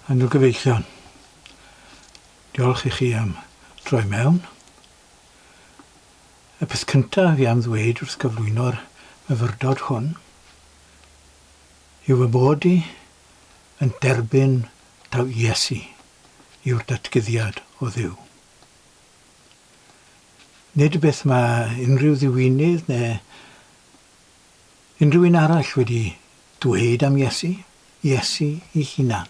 Anwyl gyfeillion, diolch i chi am droi mewn. Y peth cyntaf fi am ddweud wrth gyflwyno'r myfyrdod hwn yw y bod i yn derbyn taw Iesu yw'r datguddiad o Dduw. Nid beth mae unrhyw ddiwynydd neu unrhyw un arall wedi dweud am Iesu ei hunan.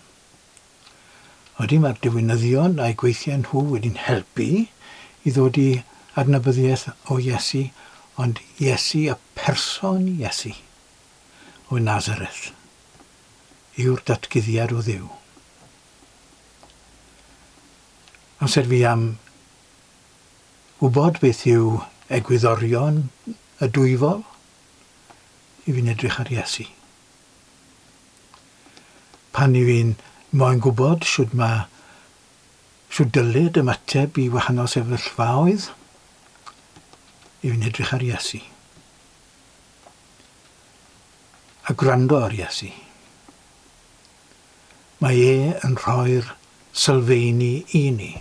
Oeddi mae'r diwynyddion a'i gweithiau nhw wedi'n helpu i ddod i adnabyddiaeth o Iesu, ond Iesu, y person Iesu o Nasareth, yw'r datguddiad o Dduw. Amser fi am wybod beth yw egwyddorion y dwyfol, i fi'n edrych ar Iesu. Pan i fi'n moyn gwybod siwd dylid ymateb i wahanol sefyllfaoedd, i fi'n edrych ar Iesu. A gwrando ar Iesu. Mae yn rhoi'r sylfaeni i ni.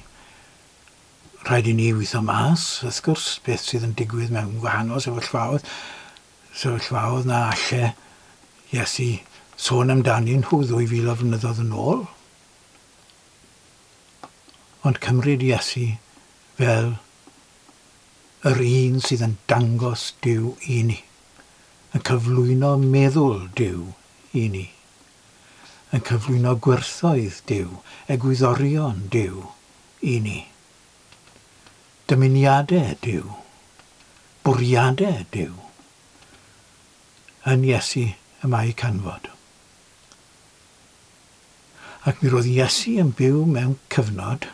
Rhaid i ni weithio mas, wrth gwrs, beth sydd yn digwydd mewn wahanol sefyllfaoedd. Sefyllfaoedd na alle Iesu sôn amdani nhw 2000 o flynyddoedd yn ôl. Ond cymryd Iesu fel yr un sydd yn dangos Duw i ni, yn cyflwyno meddwl Duw i ni, yn cyflwyno gwerthoedd Duw, egwyddorion Duw i ni, dymuniadau Duw, bwriadau Duw, yn Iesu y mae canfod. Ac mi roedd Iesu yn byw mewn cyfnod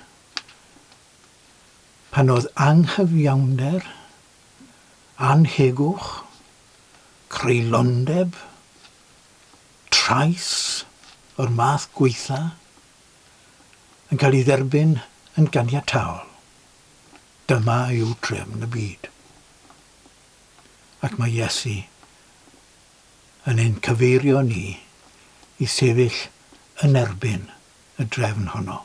pan oedd anghyfiawnder, anhegwch, creulondeb, trais o'r math gweitha yn cael ei dderbyn yn ganiataol. Dyma yw trefn y byd. Ac mae Iesu yn ein cyfeirio ni i sefyll yn erbyn y drefn honno.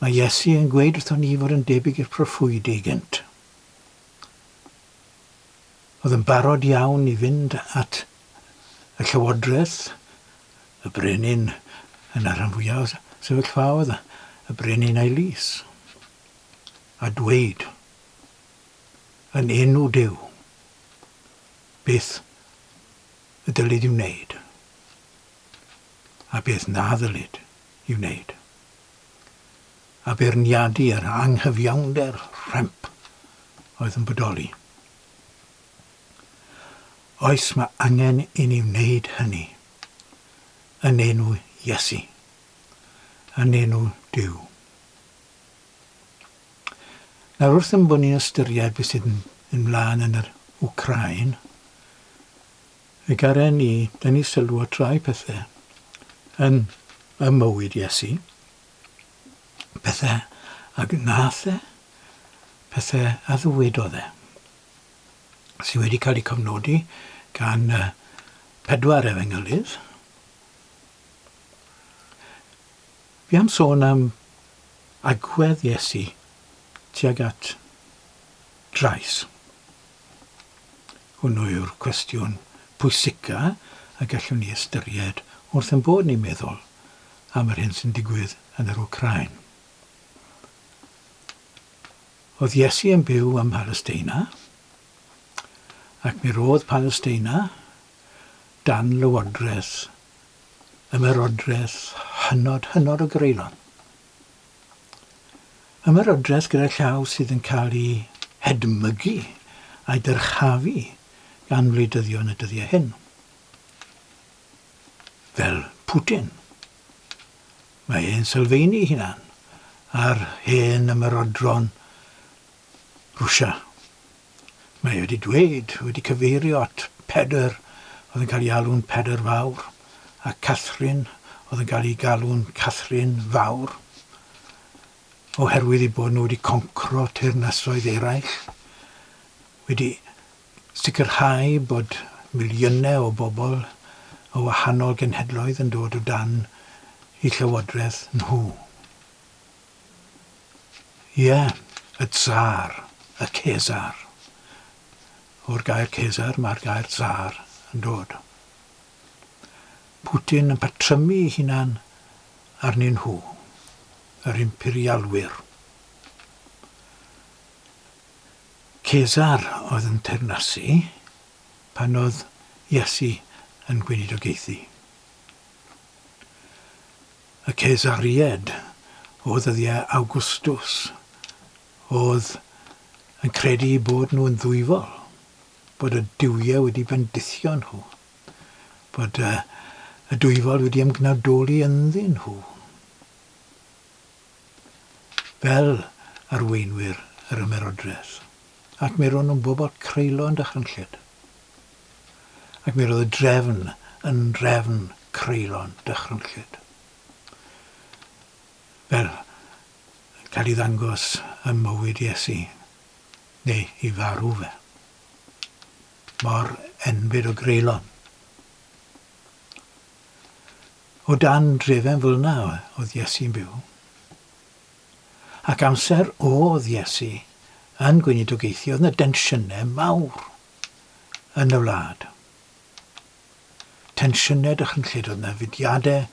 Mae Iesu yn gweud wrthon ni fod yn debyg i'r proffwydigent. Oedd yn barod iawn i fynd at y llywodraeth, y brenin yn y rhan fwyaf o sefyllfaoedd, y brenin a'i lys, a dweud yn enw Duw beth y dylid i'w wneud a beth na ddylid i'w wneud. A beirniadu yr anghyfiawnder rhemp oedd yn bodoli. Oes mae angen i ni wneud hynny yn enw Iesu, yn enw Duw. Nawr wrth yn bod ni'n ystyried beth sydd yn ymlaen yn yr Wcráin, fe garen ni dynnu sylw o trai pethau yn y mywyd Iesu, pethau a gnath pethau a ddywedodd sydd wedi cael eu cofnodi gan 4 efengylydd. Fi am sôn am agwedd Iesu tuag at drais. Hwnnw yw'r cwestiwn pwysica a gallwn ni ystyried wrth yn bod ni'n meddwl am yr hyn sy'n digwydd yn yr Wcráin. Oedd Iesu yn byw ym Palestina, ac mi roedd Palestina dan lywodraeth, ymerodraeth hynod o greulon. Ymerodraeth gyda llaw sydd yn cael ei hedmygu a'i dyrchafu gan wleidyddion y dyddiau hyn. Fel Putin. Mae e'n sylfaeni hunan ar hen ymerodron Rwsia. Mae wedi dweud, wedi cyfeirio at 4 oedd yn cael ei alw'n 4 fawr, a Catherine oedd yn cael ei galw'n Catherine fawr, oherwydd ei bod nhw wedi concro teyrnasoedd eraill, wedi sicrhau bod miliynau o bobl o wahanol genhedloedd yn dod o dan i llywodraeth nhw. Ie, y tsar, y Cesar. O'r gair Cesar mae'r gair tsar yn dod. Putin yn patrymu ei hunan arnyn nhw, yr imperialwyr. Cesar oedd yn teyrnasu pan oedd Iesu yn gweinidogaethu. Y Cesaried o ddyddiau Awgwstws oedd yn credu bod nhw'n ddwyfol, bod y duwiau wedi bendithio nhw, bod y dwyfol wedi ymgnawdoli ynddyn nhw. Fel arweinwyr yr ymerodraeth, ac mi ro'n nhw'n bobl creulon dychrynllyd. Ac mi roedd y drefn yn drefn creulon dychrynllyd. Fel cael ei ddangos ym mywyd Iesu, neu i farw fe. Mor enbyd o greulon. O dan drefen fel na oedd Iesu'n byw. Ac amser oedd Iesu yn gweinidogaethu, oedd yna densiynau mawr yn y wlad. Tensiynau dychrynllyd, oedd yna fudiadau,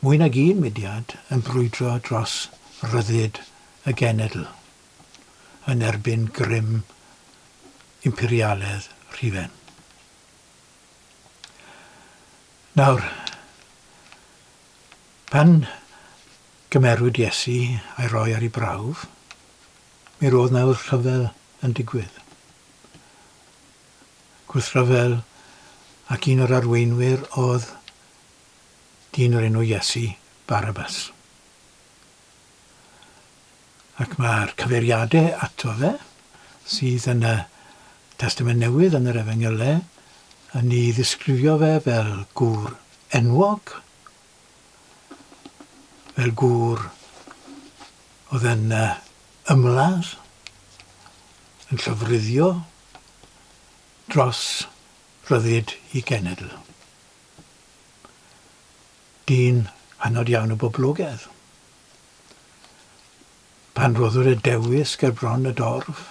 mwy nag un mudiad, yn brwydro dros ryddid y genedl yn erbyn grym imperialedd rhufen. Nawr, pan gymerwyd Iesu a'i roi ar ei brawf, mi roedd nawr rhyfel yn digwydd. Gwrthryfel ac un o'r arweinwyr oedd dyn o'r enw Iesu, Barabas. Ac mae'r cyfeiriadau ato fe, sydd yn y Testament Newydd yn yr Efengylau, yn ei ddisgrifio fe fel gŵr enwog, fel gŵr oedd yn ymladd, yn llofruddio dros ryddid i genedl. Dyn hynod iawn o boblogaidd. Pan roeddwyd y dewis ger bron y dorf,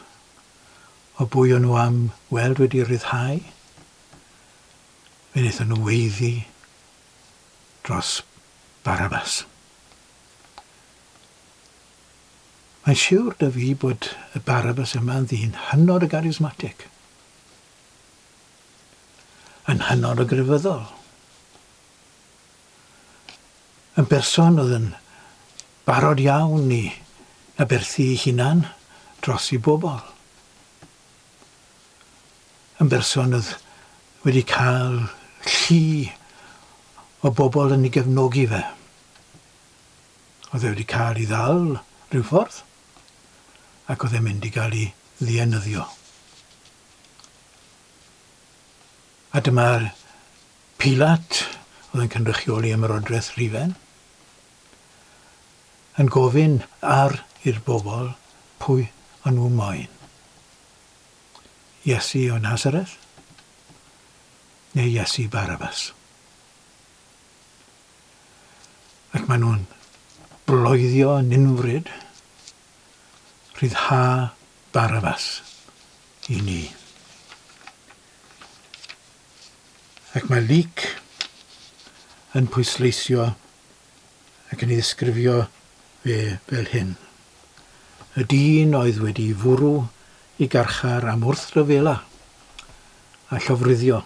o bwy o'n nhw am weld wedi ryddhau, fe wnaethon nhw weiddi dros Barabas. Mae'n siŵr dy fi bod y Barabas yma'n ddyn hynod o charismatic, yn hynod o grefyddol, yn berson oedd yn barod iawn i aberthu ei hunan dros ei bobl. Yn berson oedd wedi cael llu o bobl yn ei gefnogi fe. Oedd e wedi cael ei ddal rhyw ffordd, ac oedd e'n mynd i gael ei ddienyddio. A dyma'r Pilat, oedd yn cynrychioli ymerodraeth rhufen, yn gofyn i'r bobl pwy o'n nhw moyn. Iesu o Nasareth neu Iesu Barabas. Ac maen nhw'n bloeddio ninfryd rhyddha Barabas i ni. Ac mae Luc yn pwysleisio ac yn ei ddisgrifio fe fel hyn. Y dyn oedd wedi fwrw i garchar am wrthryfela a llofruddio.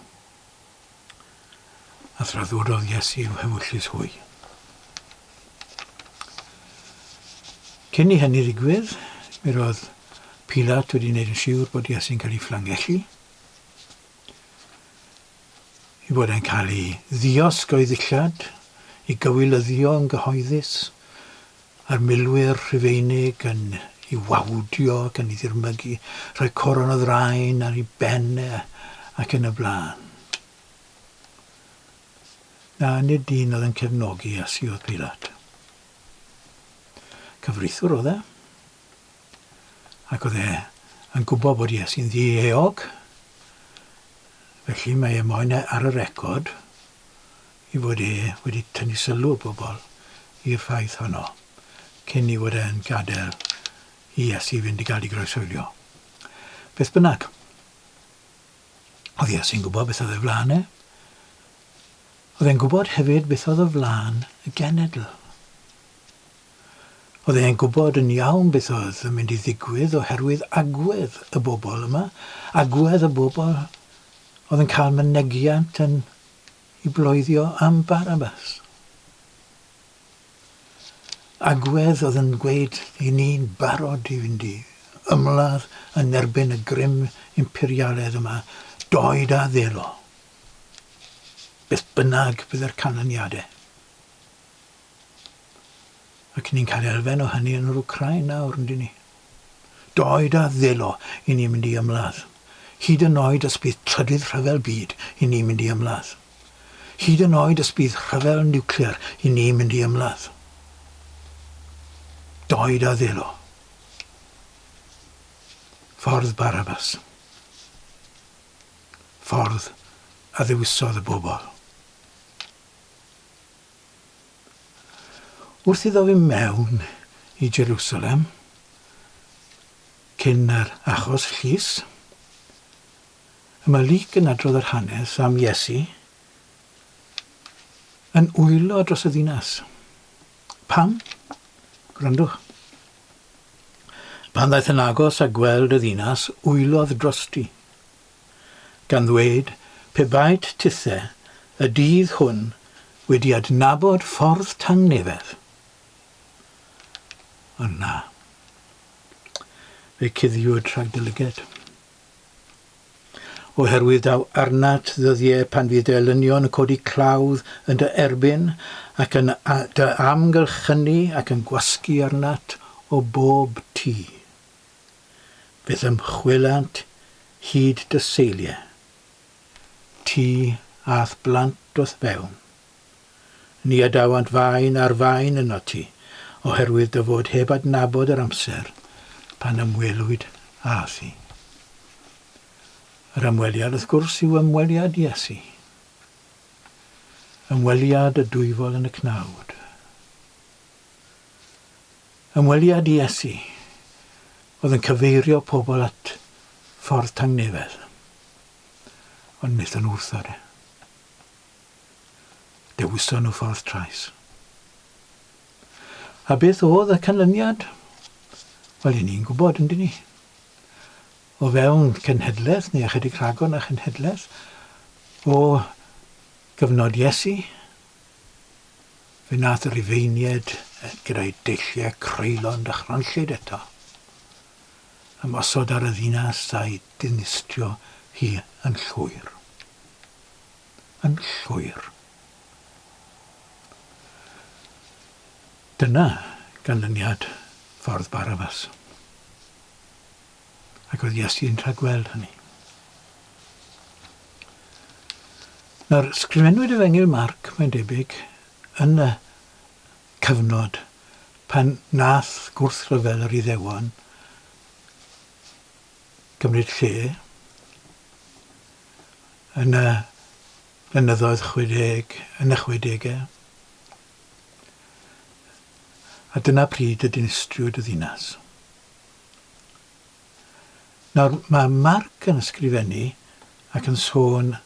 A thraddwododd Iesu yw hewlydd hwy. Cyn i hynny ddigwydd, mi roedd Pilat wedi gwneud yn siŵr bod Iesu'n cael ei fflangellu, i bod e'n cael ei ddiosg o'i ddillad, i gywilyddio yn gyhoeddus, a'r milwyr Rhufeinig yn ei wawdio ac yn ei ddirmygu, rhoi coron o ddraen ar ei bennau ac yn y blaen. Na, nid dyn oedd yn cefnogi Iesu oedd Pilat. Cyfreithwr oedd e, ac oedd e yn gwybod bod Iesu'n ddi-eog, felly mae e moyn ar y record i fod e wedi tynnu sylw o bobl i'r ffaith honno, cyn i fod e'n gadael i Iesu fynd i gael ei groeswylio. Beth bynnag, oedd Iesu'n gwybod beth oedd y flaen e. Oedd e'n gwybod hefyd beth oedd y flaen y genedl. Oedd e'n gwybod yn iawn beth oedd yn mynd i ddigwydd oherwydd agwedd y bobl yma. Agwedd y bobl oedd yn cael mynegiant yn i bloeddio am Barabas. Agwedd oedd yn gweud i ni'n barod i fynd i ymladd yn erbyn y grym imperialedd yma, doed a ddelo. Beth bynnag bydd yr canlyniadau. Ac ni'n cael elfen o hynny yn yr Wcráin nawr, yndyn ni. Doed a ddelo i ni'n mynd i ymladd. Hyd yn oed os bydd trydydd rhyfel byd i ni'n mynd i ymladd. Hyd yn oed os bydd rhyfel niwclear i ni'n mynd i ymladd. Doed a ddelo. Ffordd Barabas. Ffordd a ddewisodd y bobl. Wrth iddo fi mewn i Jerusalem, cyn yr achos llys, mae Luc yn adrodd yr hanes am Iesu yn wylo dros y ddinas. Pam? Gwrandwch. Pan ddaeth yn agos a gweld y ddinas, wylodd drosti. Gan ddweud, pe baid tithe, y dydd hwn wedi adnabod ffordd tangnefedd. Ond na. Fe cuddiwyd rhag dylyged. Oherwydd daw arnat ddyddiau pan fydd elynion yn codi clawdd yn dy erbyn ac yn dy amgylchynu ac yn gwasgu arnat o bob tŷ. Fydd ymchwilant hyd dy seiliau. Tŷ ath blant wrth fewn. Ni adawant fain ar fain yno ti, oherwydd dy fod heb adnabod yr amser pan ymwelwyd ath i. Yr ymweliad wrth gwrs yw ymweliad Iesu. Ymweliad y dwyfol yn y cnawd. Ymweliad Iesu oedd yn cyfeirio pobl at ffordd tangnefedd. Ond wnaethon nhw wrthod e. Dewiso nhw ffordd trais. A beth oedd y canlyniad? Wel, ni'n gwybod, yndyn ni. O fewn cenhedlaeth, neu ychydig rhagon a cenhedlaeth, o gyfnod Iesu, fe nath yr Rufeiniaid gyda'i deilliau creulon dychranllid eto, ymosod ar y ddinas a'i dinistrio hi yn llwyr. Yn llwyr. Dyna ganlyniad ffordd Barabas. Ac oedd Iesu yn rhagweld hynny. Nawr, sgrifennwyd Efengyl Marc, mae'n debyg, yn y cyfnod pan nath gwrthryfel yr Iddewon gymryd lle yn y blynyddoedd 60, a dyna pryd y dinistriwyd y ddinas. Nawr, mae Marc yn ysgrifennu ac yn sôn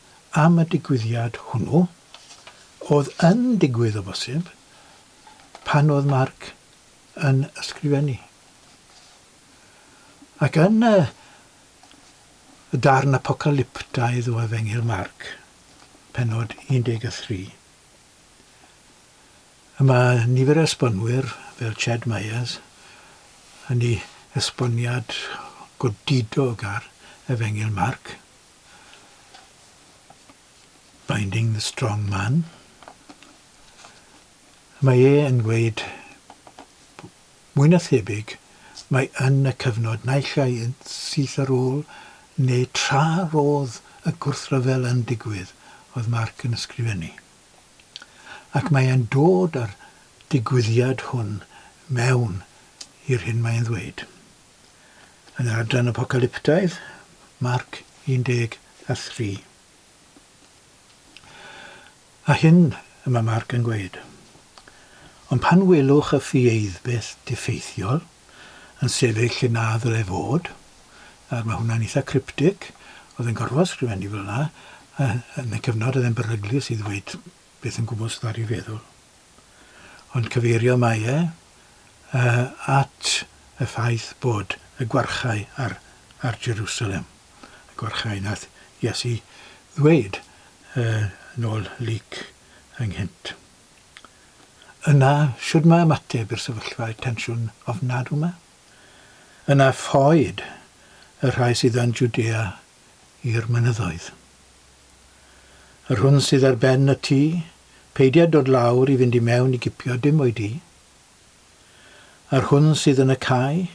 am y digwyddiad hwnnw, oedd yn digwydd o bosib, pan oedd Marc yn ysgrifennu. Ac yn y darn apocalyptaidd o Efengyl Marc, pennod 13, mae nifer o esbonwyr fel Ched Myers yn ei esboniad godidog ar Efengyl Marc, Binding the Strong Man. Mae yn gweud, mwy na thebyg, mae yn y cyfnod naill ai syth ar ôl neu tra roedd y gwrthryfel yn digwydd oedd Marc yn ysgrifennu. Ac mae e'n dod ar digwyddiad hwn mewn i'r hyn mae'n ddweud. Yn yr adran apocalyptaidd, Marc 13. A hyn y mae Marc yn gweud. Ond pan welwch y ffieddbeth diffeithiol yn sefyll yn na ddyle fod, a mae hwnna'n eitha cryptic, oedd yn gorfod sgrifennu fel yna, yn y cyfnod oedd yn beryglus i ddweud beth yn gwybod sydd ar ei feddwl. Ond cyfeirio mae at y ffaith bod y gwarchau ar Jerusalem. Y gwarchau nath Iesu ddweud nôl lyc ynghynt. Yna, siwr mae ymateb i'r sefyllfa tensiwn ofnadw yma? Yna ffoed y rhai sydd yn Jwdea i'r mynyddoedd. Yr hwn sydd ar ben y tŷ, peidio dod lawr i fynd i mewn i gipio dim o'i di. Ar hwn sydd yn y cae,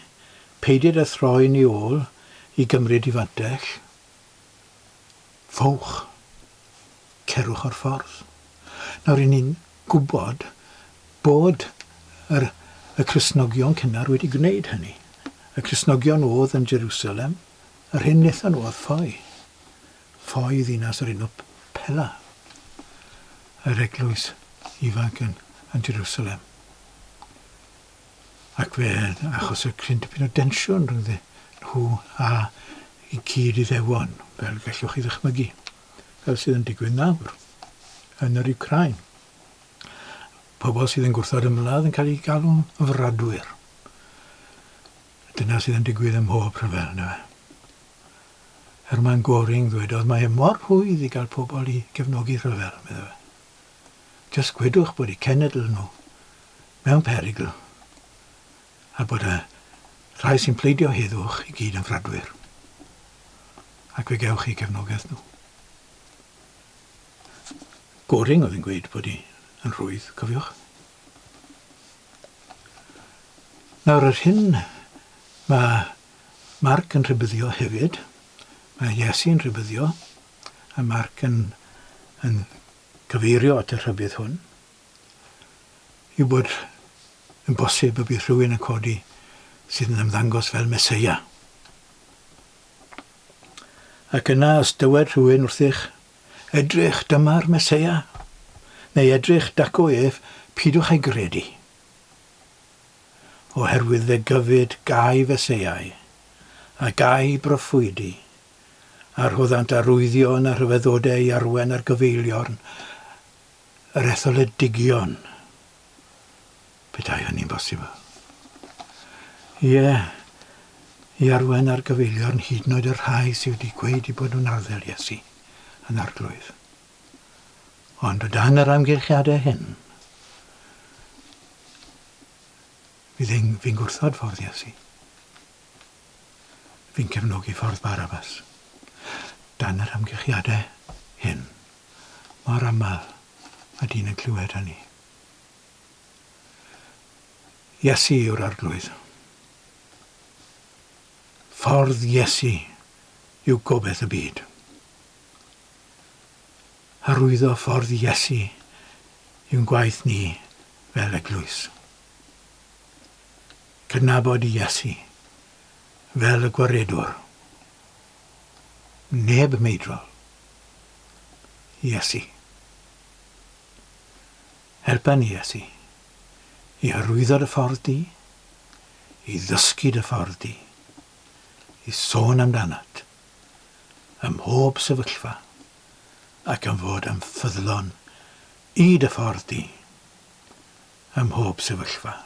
peidio â throi'n i ôl i gymryd i fantell. Fowch, cerwch o'r ffordd. Nawr, i ni'n gwybod bod y Cristnogion cynnar wedi gwneud hynny. Y Cristnogion oedd yn Jerusalem, yr hyn wnaethon nhw oedd ffoi. Ffoi ddinas yr enw Pela, yr eglwys ifanc yn Jerusalem. Ac fe, achos y cryn dipyn o densiwn rhwng nhw a i cyd Iddewon, fel gallwch chi ddychmygu, fel sydd yn digwydd nawr yn yr Wcráin. Pobl sydd yn gwrthod ymladd yn cael ei galw'n fradwyr. Dyna sydd yn digwydd ym mhob rhyfel yna. Mae'n Goring ddwedodd mae mor hwydd i gael pobl i gefnogi rhyfel, meddwl fe. Jyst gwedwch bod eu cenedl nhw mewn perygl a bod y rhai sy'n pleidio heddwch i gyd yn fradwyr. Ac fe gewch chi gefnogaeth nhw. Goring oedd yn gweud bod yn rhwydd, cofiwch. Nawr, yr hyn mae Marc yn rhybuddio hefyd, mae Iesu yn rhybuddio, a Marc yn cyfeirio at y rhybydd hwn, yw bod yn bosib y bydd rhywun yn codi sydd yn ymddangos fel Meseia. Ac yna ystywed rhywun wrthych, edrych dyma'r Meseia, neu edrych dac o ef, pidwch ei gredu. Oherwydd fe gyfyd gai Feseiau, a gai broffwydi, a rhoddant arwyddion a rhyfeddodau i arwen ar gyfeilion, yr etholedigion. Petai hynny'n bosibl. Ie, i arwen ar gyfeilion hyd yn oed yr rhai sydd wedi gweud i bod nhw'n arddel Iesu yn arglwydd. Ond o dan yr amgylchiadau hyn, fi'n gwrthod ffordd Iesu. Fi'n cefnogi ffordd Barabas. Dan yr amgylchiadau hyn, mor aml a dyn yn clywed hynny. Iesu yw'r arglwydd. Ffordd Iesu yw gobaith y byd. Arwyddo ffordd Iesu yw'n gwaith ni fel eglwys. Cydnabod Iesu fel y gwaredwr. Neb meidrol. Iesu. Helpa ni Iesu i hyrwyddo dy ffordd di, i ddysgu dy ffordd di, i sôn amdanat, ym mhob sefyllfa, ac yn fod yn ffyddlon i dy ffordd di, ym mhob sefyllfa.